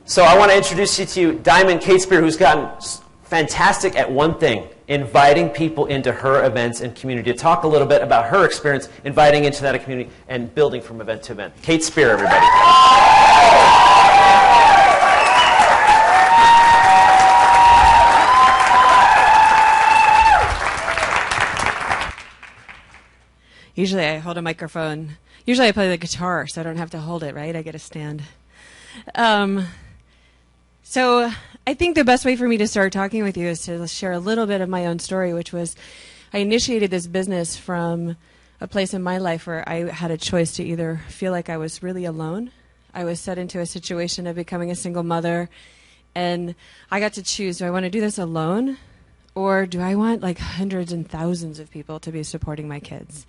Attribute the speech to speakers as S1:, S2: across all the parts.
S1: So I want to introduce you to Diamond Catespeare, who's gotten fantastic at one thing, inviting people into her events and community, to talk a little bit about her experience inviting into that community and building from event to event. Catespeare, everybody.
S2: Usually I hold a microphone. Usually I play the guitar, so I don't have to hold it, right? I get a stand. So I think the best way for me to start talking with you is to share a little bit of my own story, which was I initiated this business from a place in my life where I had a choice to either feel like I was really alone. I was set into a situation of becoming a single mother, and I got to choose, do I want to do this alone, or do I want like hundreds and thousands of people to be supporting my kids?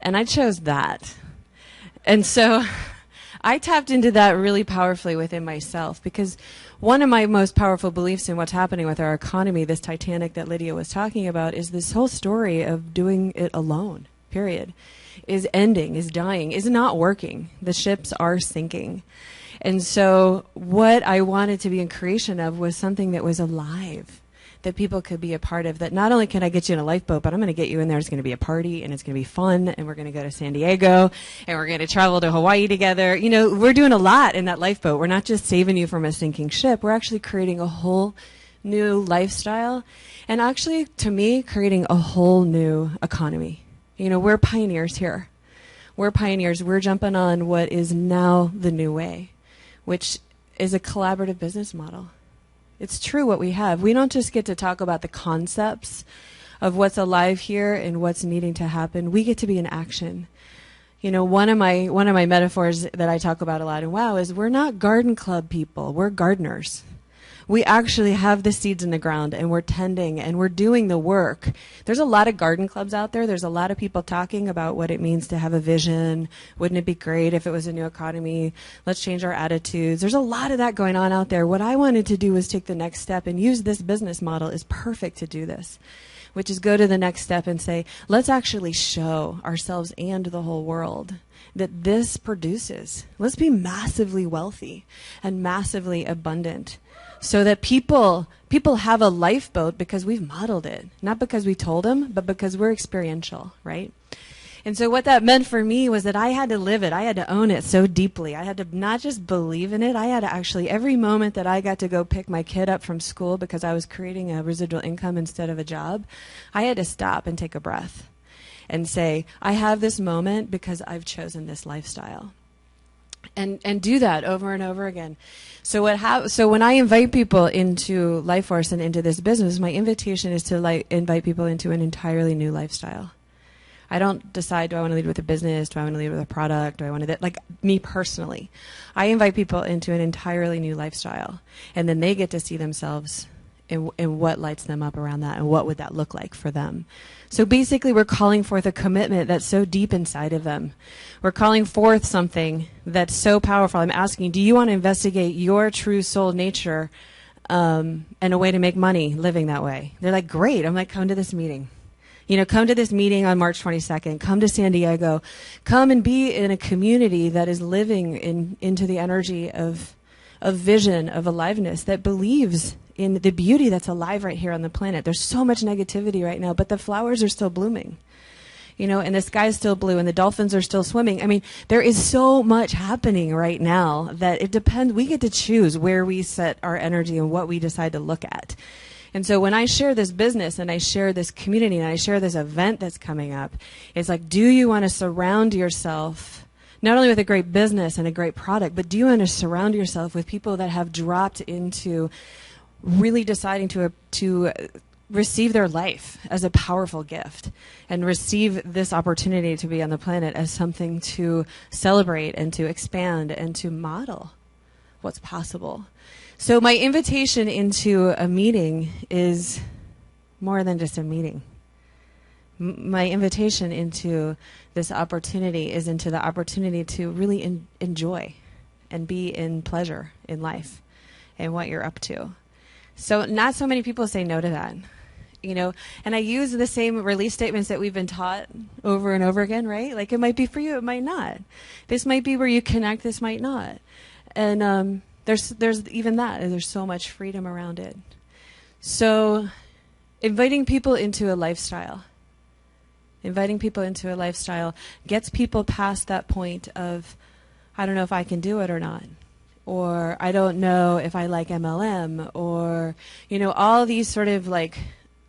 S2: And I chose that. And so I tapped into that really powerfully within myself, because one of my most powerful beliefs in what's happening with our economy, this Titanic that Lydia was talking about, is this whole story of doing it alone, period, is ending, is dying, is not working. The ships are sinking. And so what I wanted to be in creation of was something that was alive, that people could be a part of, that not only can I get you in a lifeboat, but I'm going to get you in there. It's going to be a party, and it's going to be fun, and we're going to go to San Diego, and we're going to travel to Hawaii together. You know, we're doing a lot in that lifeboat. We're not just saving you from a sinking ship. We're actually creating a whole new lifestyle, and actually, to me, creating a whole new economy. You know, we're pioneers here. We're pioneers. We're jumping on what is now the new way, which is a collaborative business model. It's true what we have. We don't just get to talk about the concepts of what's alive here and what's needing to happen. We get to be in action. You know, one of my metaphors that I talk about a lot in WOW is we're not garden club people. We're gardeners. We actually have the seeds in the ground, and we're tending, and we're doing the work. There's a lot of garden clubs out there. There's a lot of people talking about what it means to have a vision. Wouldn't it be great if it was a new economy? Let's change our attitudes. There's a lot of that going on out there. What I wanted to do was take the next step and use this business model is perfect to do this, which is go to the next step and say, let's actually show ourselves and the whole world that this produces. Let's be massively wealthy and massively abundant, so that people have a lifeboat because we've modeled it, not because we told them, but because we're experiential, right? And so what that meant for me was that I had to live it. I had to own it so deeply. I had to not just believe in it. I had to actually, every moment that I got to go pick my kid up from school because I was creating a residual income instead of a job, I had to stop and take a breath and say, I have this moment because I've chosen this lifestyle. And do that over and over again. So when I invite people into LifeForce and into this business, my invitation is to invite people into an entirely new lifestyle. I don't decide, do I want to lead with a business? Do I want to lead with a product? Do I want to, like me personally, I invite people into an entirely new lifestyle. And then they get to see themselves in what lights them up around that, and what would that look like for them. So basically, we're calling forth a commitment that's so deep inside of them. We're calling forth something that's so powerful. I'm asking, do you want to investigate your true soul nature and a way to make money living that way? They're like, great. I'm like, come to this meeting. You know, come to this meeting on March 22nd. Come to San Diego. Come and be in a community that is living into the energy of vision, of aliveness, that believes in the beauty that's alive right here on the planet. There's so much negativity right now, but the flowers are still blooming, you know, and the sky's still blue, and the dolphins are still swimming. I mean, there is so much happening right now that it depends. We get to choose where we set our energy and what we decide to look at. And so when I share this business and I share this community and I share this event that's coming up, it's like, do you want to surround yourself not only with a great business and a great product, but do you want to surround yourself with people that have dropped into really deciding to receive their life as a powerful gift and receive this opportunity to be on the planet as something to celebrate and to expand and to model what's possible. So my invitation into a meeting is more than just a meeting. My invitation into this opportunity is into the opportunity to really enjoy and be in pleasure in life and what you're up to. So not so many people say no to that, you know, and I use the same release statements that we've been taught over and over again, right? Like, it might be for you, it might not. This might be where you connect, this might not. And there's even that, and there's so much freedom around it. So inviting people into a lifestyle gets people past that point of, I don't know if I can do it or not, or I don't know if I like MLM, or, you know, all these sort of like,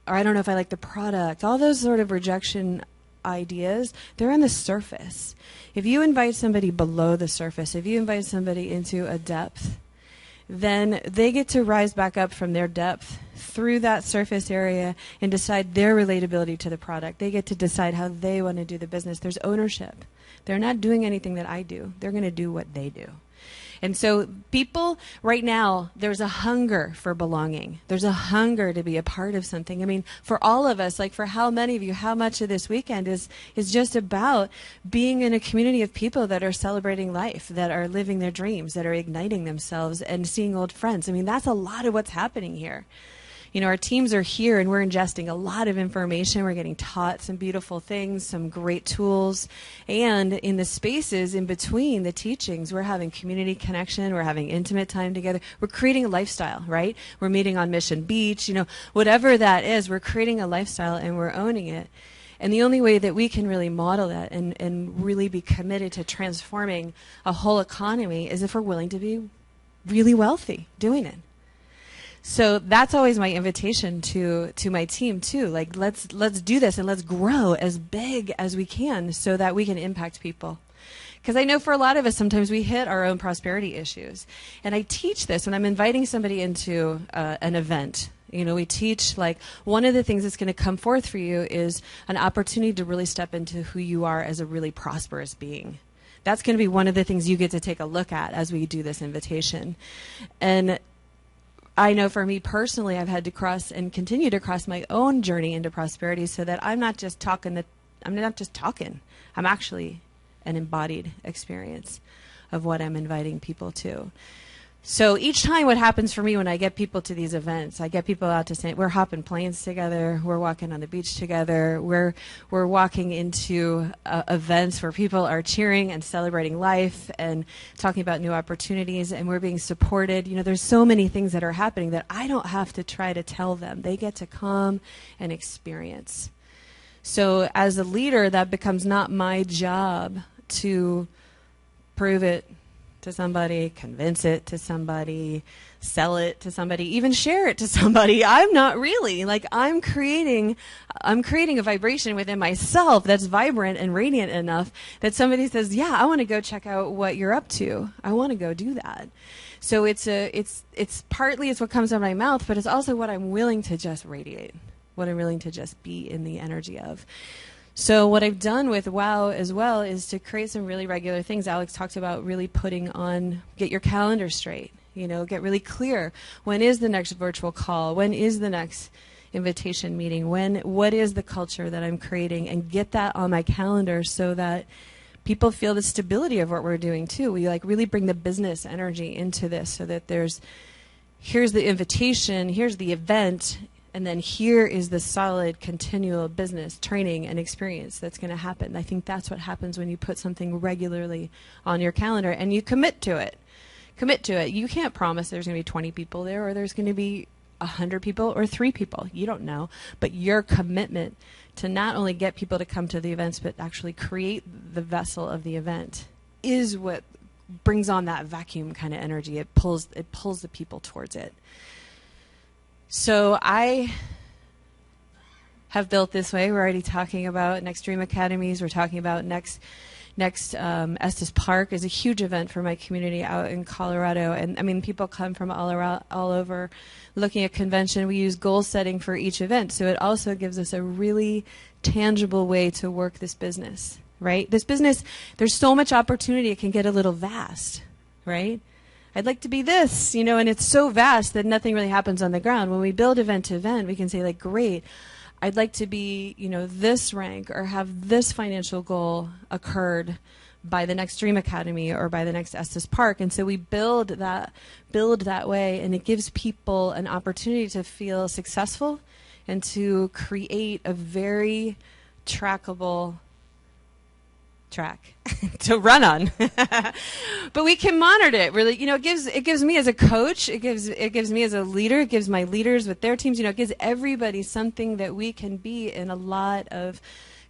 S2: or I don't know if I like the product, all those sort of rejection ideas, they're on the surface. If you invite somebody below the surface, if you invite somebody into a depth, then they get to rise back up from their depth through that surface area and decide their relatability to the product. They get to decide how they want to do the business. There's ownership. They're not doing anything that I do. They're going to do what they do. And so people right now, there's a hunger for belonging. There's a hunger to be a part of something. I mean, for all of us, like for how many of you, how much of this weekend is just about being in a community of people that are celebrating life, that are living their dreams, that are igniting themselves and seeing old friends. I mean, that's a lot of what's happening here. You know, our teams are here and we're ingesting a lot of information. We're getting taught some beautiful things, some great tools. And in the spaces in between the teachings, we're having community connection. We're having intimate time together. We're creating a lifestyle, right? We're meeting on Mission Beach, you know, whatever that is, we're creating a lifestyle and we're owning it. And the only way that we can really model that and really be committed to transforming a whole economy is if we're willing to be really wealthy doing it. So that's always my invitation to my team too. Like let's do this and let's grow as big as we can so that we can impact people. Because I know for a lot of us, sometimes we hit our own prosperity issues. And I teach this when I'm inviting somebody into an event. You know, we teach like one of the things that's going to come forth for you is an opportunity to really step into who you are as a really prosperous being. That's going to be one of the things you get to take a look at as we do this invitation. And I know for me personally, I've had to cross and continue to cross my own journey into prosperity so that I'm not just talking. I'm actually an embodied experience of what I'm inviting people to. So each time what happens for me when I get people to these events, I get people out to say, we're hopping planes together, we're walking on the beach together, we're walking into events where people are cheering and celebrating life and talking about new opportunities, and we're being supported. You know, there's so many things that are happening that I don't have to try to tell them. They get to come and experience. So as a leader, that becomes not my job to prove it to somebody, convince it to somebody, sell it to somebody, even share it to somebody. I'm not really. Like I'm creating a vibration within myself that's vibrant and radiant enough that somebody says, yeah, I want to go check out what you're up to. I want to go do that. So it's partly it's what comes out of my mouth, but it's also what I'm willing to just radiate, what I'm willing to just be in the energy of. So what I've done with WOW as well is to create some really regular things. Alex talked about really get your calendar straight, you know, get really clear. When is the next virtual call? When is the next invitation meeting? What is the culture that I'm creating? And get that on my calendar so that people feel the stability of what we're doing too. We like really bring the business energy into this so that here's the invitation, here's the event, and then here is the solid, continual business training and experience that's going to happen. I think that's what happens when you put something regularly on your calendar and you commit to it. Commit to it. You can't promise there's going to be 20 people there or there's going to be 100 people or 3 people. You don't know. But your commitment to not only get people to come to the events but actually create the vessel of the event is what brings on that vacuum kind of energy. It pulls the people towards it. So I have built this way. We're already talking about Next Dream Academies. We're talking about next Estes Park is a huge event for my community out in Colorado. And I mean, people come from all over looking at convention. We use goal setting for each event. So it also gives us a really tangible way to work this business, right? This business, there's so much opportunity, it can get a little vast, right? I'd like to be this, you know, and it's so vast that nothing really happens on the ground. When we build event to event, we can say like, great, I'd like to be, you know, this rank or have this financial goal occurred by the next Dream Academy or by the next Estes Park. And so we build that way, and it gives people an opportunity to feel successful and to create a very trackable track to run on. But we can monitor it. Really, it gives me as a coach, it gives me as a leader, it gives my leaders with their teams, it gives everybody something that we can be in a lot of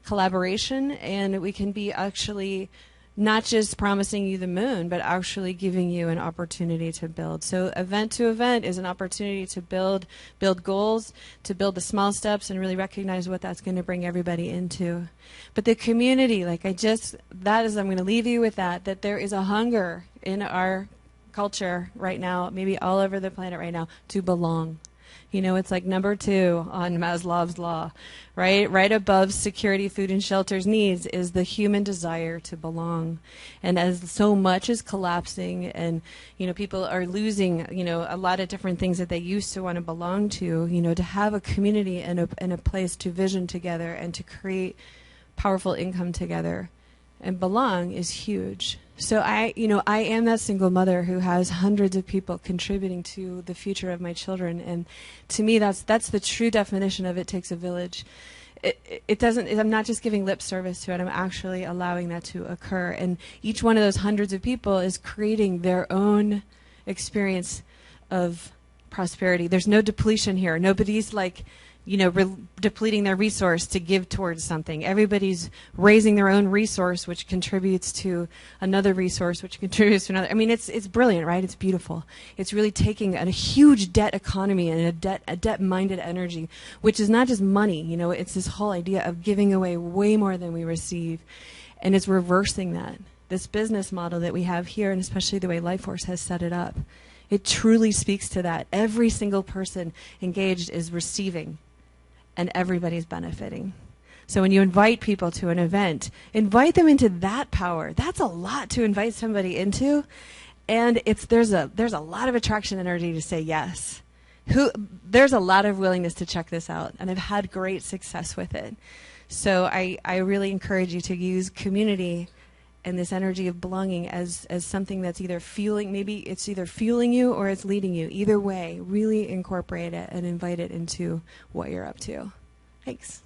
S2: collaboration, and we can be actually not just promising you the moon, but actually giving you an opportunity to build. So event to event is an opportunity to build goals, to build the small steps, and really recognize what that's going to bring everybody into. But the community, I'm going to leave you with that there is a hunger in our culture right now, maybe all over the planet right now, to belong. It's like number 2 on Maslow's law, right? Right above security, food, and shelters needs is the human desire to belong. And as so much is collapsing and, people are losing, a lot of different things that they used to want to belong to, to have a community and a place to vision together and to create powerful income together and belong is huge. So I am that single mother who has hundreds of people contributing to the future of my children, and to me, that's the true definition of it takes a village. It doesn't. I'm not just giving lip service to it. I'm actually allowing that to occur, and each one of those hundreds of people is creating their own experience of prosperity. There's no depletion here. Nobody's depleting their resource to give towards something. Everybody's raising their own resource, which contributes to another resource, which contributes to another. I mean, it's brilliant, right? It's beautiful. It's really taking a huge debt economy and a debt-minded energy, which is not just money. It's this whole idea of giving away way more than we receive, and it's reversing that. This business model that we have here, and especially the way LifeForce has set it up, it truly speaks to that. Every single person engaged is receiving, and everybody's benefiting. So when you invite people to an event, invite them into that power. That's a lot to invite somebody into, and there's a lot of attraction energy to say yes. There's a lot of willingness to check this out, and I've had great success with it. So I really encourage you to use community and this energy of belonging as something that's either fueling, maybe it's either fueling you or it's leading you. Either way, really incorporate it and invite it into what you're up to. Thanks.